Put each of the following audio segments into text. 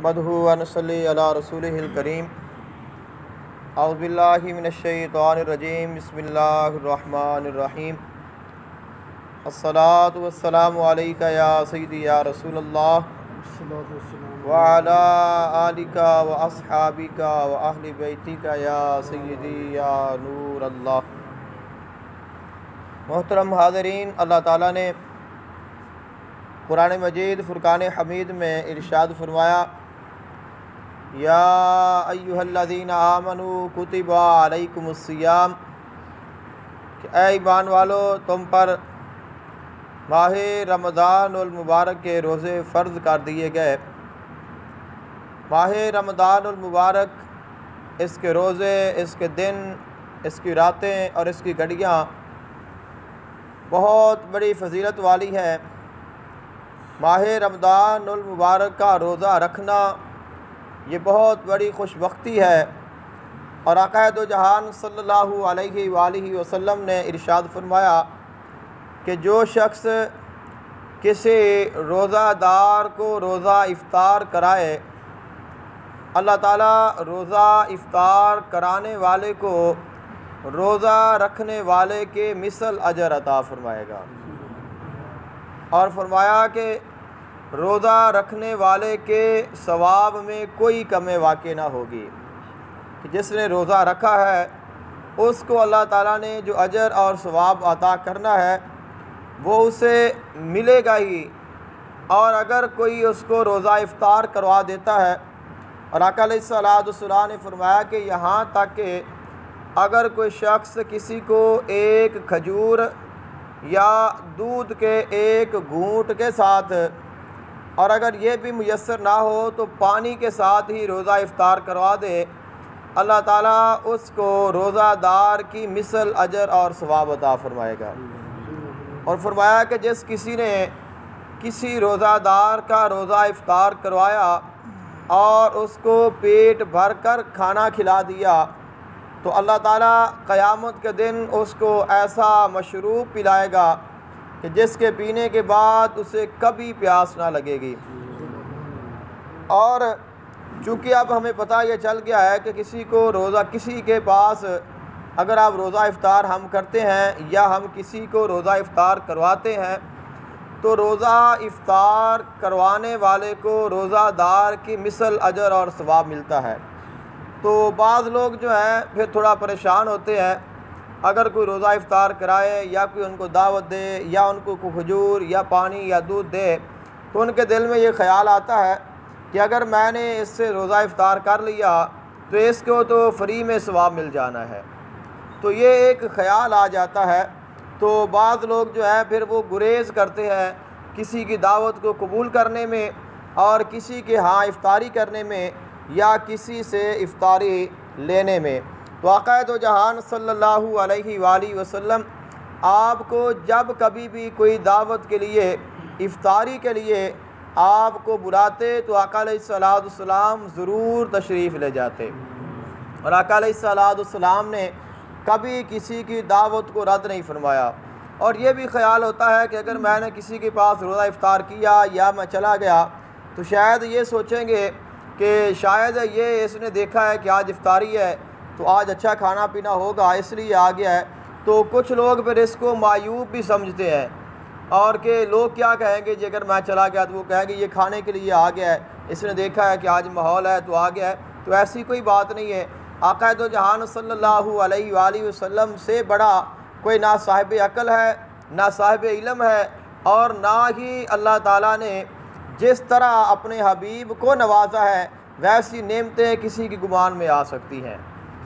नहमदुहु व नसल्ली अला रसूलिहिल करीम। औज़ु बिल्लाहि मिनश्शैतानिर रजीम। बिस्मिल्लाहिर रहमानिर रहीम। अस्सलातु वस्सलामु अलैका या सय्यदी या रसूलल्लाह व अला आलिका व अस्हाबिका व अहलि बैतिका या सय्यदी या नूर अल्लाह। मोहतरम हाज़रीन, अल्लाह ताला ने कुरान मजीद फ़ुरक़ान हमीद में इरशाद फरमाया, या अय्युहल्लज़ीना आमनू कुतिबा अलैकुमुस्सियाम, कि ऐ ईमान वालो, तुम पर माह रमज़ानुल मुबारक के रोज़े फ़र्ज़ कर दिए गए। माह रमज़ानुल मुबारक, इसके रोज़े, इसके दिन, इसकी रातें और इसकी घड़ियाँ बहुत बड़ी फ़जीलत वाली है। माह रमज़ानुल मुबारक का रोज़ा रखना ये बहुत बड़ी खुशबख्ती है। और आक़ा दो जहान सल्लल्लाहु अलैहि वालिहि वसल्लम ने इरशाद फरमाया कि जो शख्स किसी रोज़ादार को रोज़ा इफ़्तार कराए, अल्लाह ताला रोज़ा इफ़्तार कराने वाले को रोज़ा रखने वाले के मिसल अजर अता फरमाएगा। और फरमाया कि रोज़ा रखने वाले के सवाब में कोई कमी वाक़ई ना होगी, कि जिसने रोज़ा रखा है उसको अल्लाह ताला ने जो अजर और सवाब अता करना है वो उसे मिलेगा ही। और अगर कोई उसको रोज़ा इफ़्तार करवा देता है, और आका अलैहिस्सलाम ने फरमाया कि यहाँ तक कि अगर कोई शख्स किसी को एक खजूर या दूध के एक घूंट के साथ, और अगर ये भी मुयस्सर ना हो तो पानी के साथ ही रोज़ा इफ़्तार करवा दे, अल्लाह ताला उसको रोज़ादार की मिसल अजर और सवाब अता फरमाएगा। और फरमाया कि जिस किसी ने किसी रोज़ादार का रोज़ा इफ़्तार करवाया और उसको पेट भर कर खाना खिला दिया, तो अल्लाह ताला क़यामत के दिन उसको ऐसा मशरूब पिलाएगा कि जिसके पीने के बाद उसे कभी प्यास ना लगेगी। और चूँकि अब हमें पता ये चल गया है कि किसी को रोज़ा, किसी के पास अगर आप रोज़ा इफ़्तार हम करते हैं या हम किसी को रोज़ा इफ़्तार करवाते हैं, तो रोज़ा इफ़्तार करवाने वाले को रोज़ादार की मिसल अजर और सवाब मिलता है। तो बाज़ लोग जो हैं फिर थोड़ा परेशान होते हैं, अगर कोई रोज़ा इफ़्तार कराए या कोई उनको दावत दे या उनको खजूर या पानी या दूध दे, तो उनके दिल में ये ख़्याल आता है कि अगर मैंने इससे रोज़ा इफ़्तार कर लिया तो इसको तो फ्री में सवाब मिल जाना है। तो ये एक ख़्याल आ जाता है। तो बाज़ लोग जो है फिर वो गुरेज़ करते हैं किसी की दावत को कबूल करने में और किसी के यहाँ इफ़्तारी करने में या किसी से इफ़्तारी लेने में। तो आक़ा दो जहान सल्लल्लाहु अलैहि वाली वसल्लम आपको जब कभी भी कोई दावत के लिए, इफ़्तारी के लिए आपको बुलाते तो आक़ा अलैहिस्सलाम ज़रूर तशरीफ़ ले जाते। और आक़ा अलैहिस्सलाम ने कभी किसी की दावत को रद्द नहीं फरमाया। और ये भी ख़्याल होता है कि अगर मैंने किसी के पास रोज़ा इफ़्तार किया या मैं चला गया तो शायद ये सोचेंगे कि शायद ये इसने देखा है कि आज इफ़्तारी है तो आज अच्छा खाना पीना होगा इसलिए आ गया है। तो कुछ लोग फिर इसको मायूब भी समझते हैं और कि लोग क्या कहेंगे जी, अगर मैं चला गया तो वो कहेंगे ये खाने के लिए आ गया है, इसने देखा है कि आज माहौल है तो आ गया है। तो ऐसी कोई बात नहीं है। आक़ा दो जहान सल्लल्लाहु अलैहि वाली वसल्लम से बड़ा कोई ना साहिब अक़ल है, ना साहिब इल्म है, और ना ही अल्लाह ताला ने जिस तरह अपने हबीब को नवाजा है वैसी नेमतें किसी की गुमान में आ सकती हैं।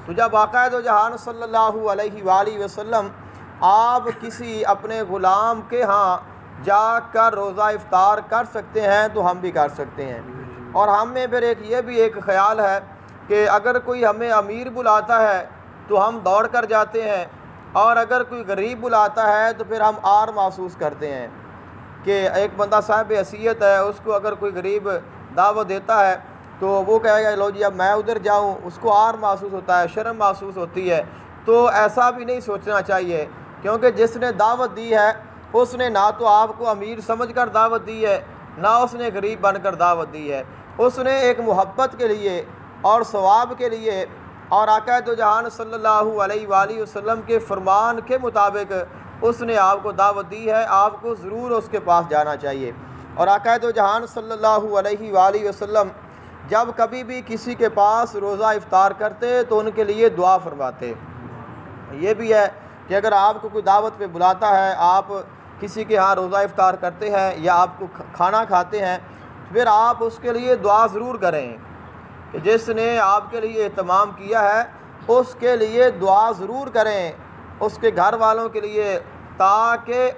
तो जब आक़ा दो जहान सल्लल्लाहु अलैहि वाली वसल्लम आप किसी अपने ग़ुलाम के यहाँ जाकर रोज़ा इफ़्तार कर सकते हैं तो हम भी कर सकते हैं। और हम में फिर ये भी एक ख़्याल है कि अगर कोई हमें अमीर बुलाता है तो हम दौड़ कर जाते हैं, और अगर कोई गरीब बुलाता है तो फिर हम आर महसूस करते हैं कि एक बंदा साहिब हैसियत है, उसको अगर कोई गरीब दावत देता है तो वो कहेगा लो जी अब मैं उधर जाऊं, उसको आर महसूस होता है, शर्म महसूस होती है। तो ऐसा भी नहीं सोचना चाहिए, क्योंकि जिसने दावत दी है उसने ना तो आपको अमीर समझकर दावत दी है, ना उसने गरीब बनकर दावत दी है। उसने एक मोहब्बत के लिए और सवाब के लिए और आका दो जहान सल्लल्लाहु अलैहि वसल्लम के फरमान के मुताबिक उसने आपको दावत दी है, आपको ज़रूर उसके पास जाना चाहिए। और आका दो जहान सल्लल्लाहु अलैहि वसल्लम जब कभी भी किसी के पास रोज़ा इफ्तार करते तो उनके लिए दुआ फरमाते। ये भी है कि अगर आपको कोई दावत पे बुलाता है, आप किसी के यहाँ रोज़ा इफ्तार करते हैं या आपको खाना खाते हैं, फिर आप उसके लिए दुआ ज़रूर करें कि जिसने आपके लिए एहतमाम किया है उसके लिए दुआ ज़रूर करें, उसके घर वालों के लिए, ताकि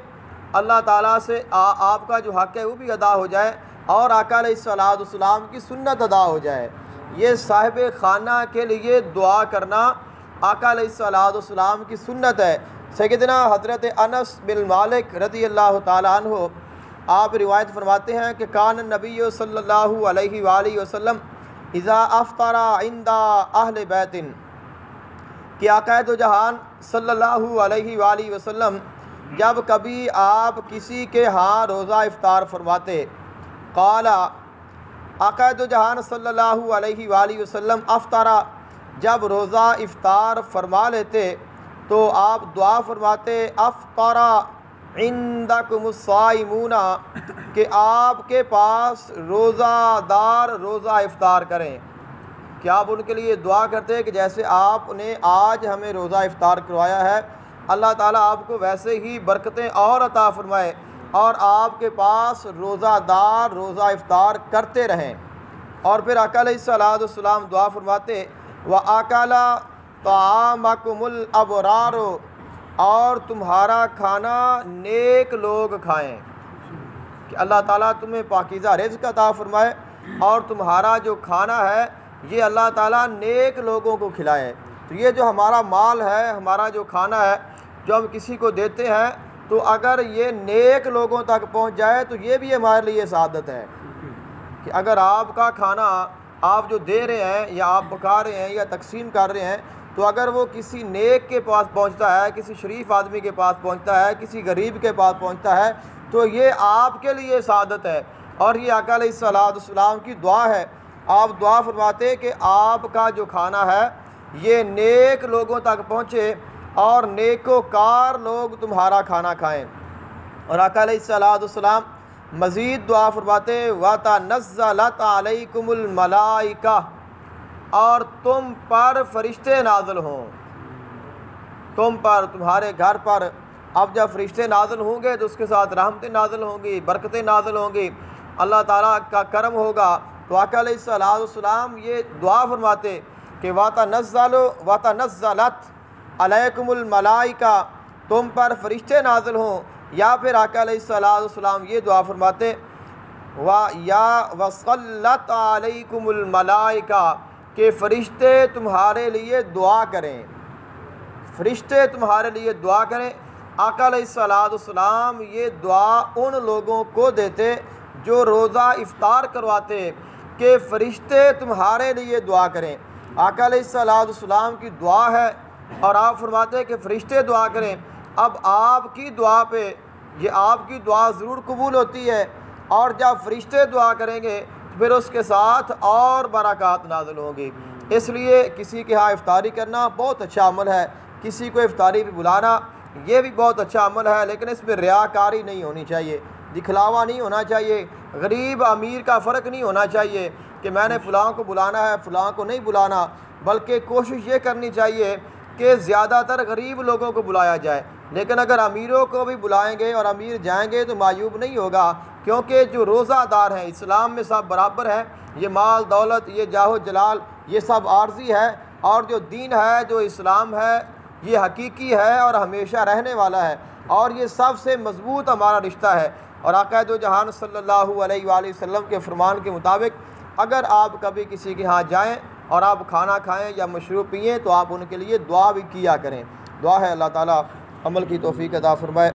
अल्लाह ताला से आपका जो हक़ है वो भी अदा हो जाए और आका अलैहिस्सलाम की सुन्नत अदा हो जाए। ये साहिब खाना के लिए दुआ करना आका अलैहिस्सलाम की सुन्नत है। सैयदना हज़रत अनस बिन मालिक रज़ी अल्लाह ताला अन्हु आप रिवायत फरमाते हैं कि कान नबी सल्लल्लाहु अलैहि वसल्लम इज़ा अफ़्तरा इंदा अहले बैतिन, कि आका दो जहान सल्लल्लाहु अलैहि वसल्लम जब कभी आप किसी के यहाँ रोज़ा इफ्तार फरमाते, काला आका दो जहान सल्लल्लाहु अलैहि वसल्लम अफ़्तरा जब रोज़ा इफ्तार फरमा लेते तो आप दुआ फरमाते अफ़्तरा इंदकुमुस्साइमूना, कि आपके पास रोज़ादार रोज़ा इफ्तार करें। कि आप उनके लिए दुआ करते हैं कि जैसे आपने आज हमें रोज़ा इफ्तार करवाया है, अल्लाह ताला आपको वैसे ही बरकतें और अता फरमाए और आपके पास रोज़ादार रोज़ा इफ्तार करते रहें। और फिर आका अलैहिस्सलाम दुआ फरमाते व आकाला तामकुमुल अबरारो, और तुम्हारा खाना नेक लोग खाएं, कि अल्लाह ताला तुम्हें पाकीज़ा रिज़्क़ अता फरमाए और तुम्हारा जो खाना है ये अल्लाह ताला नेक लोगों को खिलाए। तो ये जो हमारा माल है, हमारा जो खाना है, जो हम किसी को देते हैं, तो अगर ये नेक लोगों तक पहुंच जाए तो ये भी हमारे लिए सादत है। कि अगर आपका खाना आप जो दे रहे हैं या आप पका रहे हैं या तकसीम कर रहे हैं, तो अगर वो किसी नेक के पास पहुंचता है, किसी शरीफ आदमी के पास पहुंचता है, किसी गरीब के पास पहुंचता है, तो ये आपके लिए सादत है। और ये आका अलैहिस्सलाम की दुआ है। आप दुआ फरमाते कि आपका जो खाना है ये नेक लोगों तक पहुँचे और नेकोकार लोग तुम्हारा खाना खाएँ। और आका अलैहिस्सलाम मज़ीद दुआ फरमाते वतनज़्ज़लत अलैकुमुल मलाइका, और तुम पर फरिश्ते नाज़िल हों, तुम पर, तुम्हारे घर पर। अब जब फरिश्ते नाज़िल होंगे तो उसके साथ रहमतें नाज़िल होंगी, बरकतें नाज़िल होंगी, अल्लाह ताला का करम होगा। तो आका अलैहिस्सलाम ये दुआ फरमाते कि वतनज़्ज़लत अलैकुमुल मलाइका, तुम पर फरिश्ते नाज़िल हों। या फिर आका अलैहिस्सलाम ये दुआ फरमाते वसल्लत अलैकुमुल मलाइका, कि फ़रिश्ते तुम्हारे लिए दुआ करें, फ़रिश्ते तुम्हारे लिए दुआ करें। आका अलैहिस्सलाम ये दुआ उन लोगों को देते जो रोज़ा इफ्तार करवाते कि फ़रिश्ते तुम्हारे लिए दुआ करें। आका अलैहिस्सलाम की दुआ है और आप फरमाते हैं कि फ़रिश्ते दुआ करें। अब आपकी दुआ पे ये आपकी दुआ ज़रूर कबूल होती है, और जब फ़रिश्ते दुआ करेंगे फिर उसके साथ और बरक़ात नाज़िल होंगी। इसलिए किसी के यहाँ इफ्तारी करना बहुत अच्छा अमल है, किसी को इफ्तारी भी बुलाना ये भी बहुत अच्छा अमल है, लेकिन इसमें रियाकारी नहीं होनी चाहिए, दिखलावा नहीं होना चाहिए, गरीब अमीर का फ़र्क नहीं होना चाहिए कि मैंने फ़लाँ को बुलाना है फ़लाँ को नहीं बुलाना, बल्कि कोशिश ये करनी चाहिए कि ज़्यादातर गरीब लोगों को बुलाया जाए। लेकिन अगर अमीरों को भी बुलाएंगे और अमीर जाएंगे तो मायूब नहीं होगा, क्योंकि जो रोज़ादार हैं इस्लाम में सब बराबर हैं। ये माल दौलत, ये जाहो जलाल, ये सब आर्जी है, और जो दीन है, जो इस्लाम है, ये हकीकी है और हमेशा रहने वाला है, और ये सबसे मज़बूत हमारा रिश्ता है। और आका दो जहान सल्लल्लाहु अलैहि वसल्लम के फरमान के मुताबिक अगर आप कभी किसी के यहाँ जाएँ और आप खाना खाएँ या मशरूब पिएँ तो आप उनके लिए दुआ भी किया करें। दुआ है अल्लाह ताला अमल की तौफीक अता फरमाए।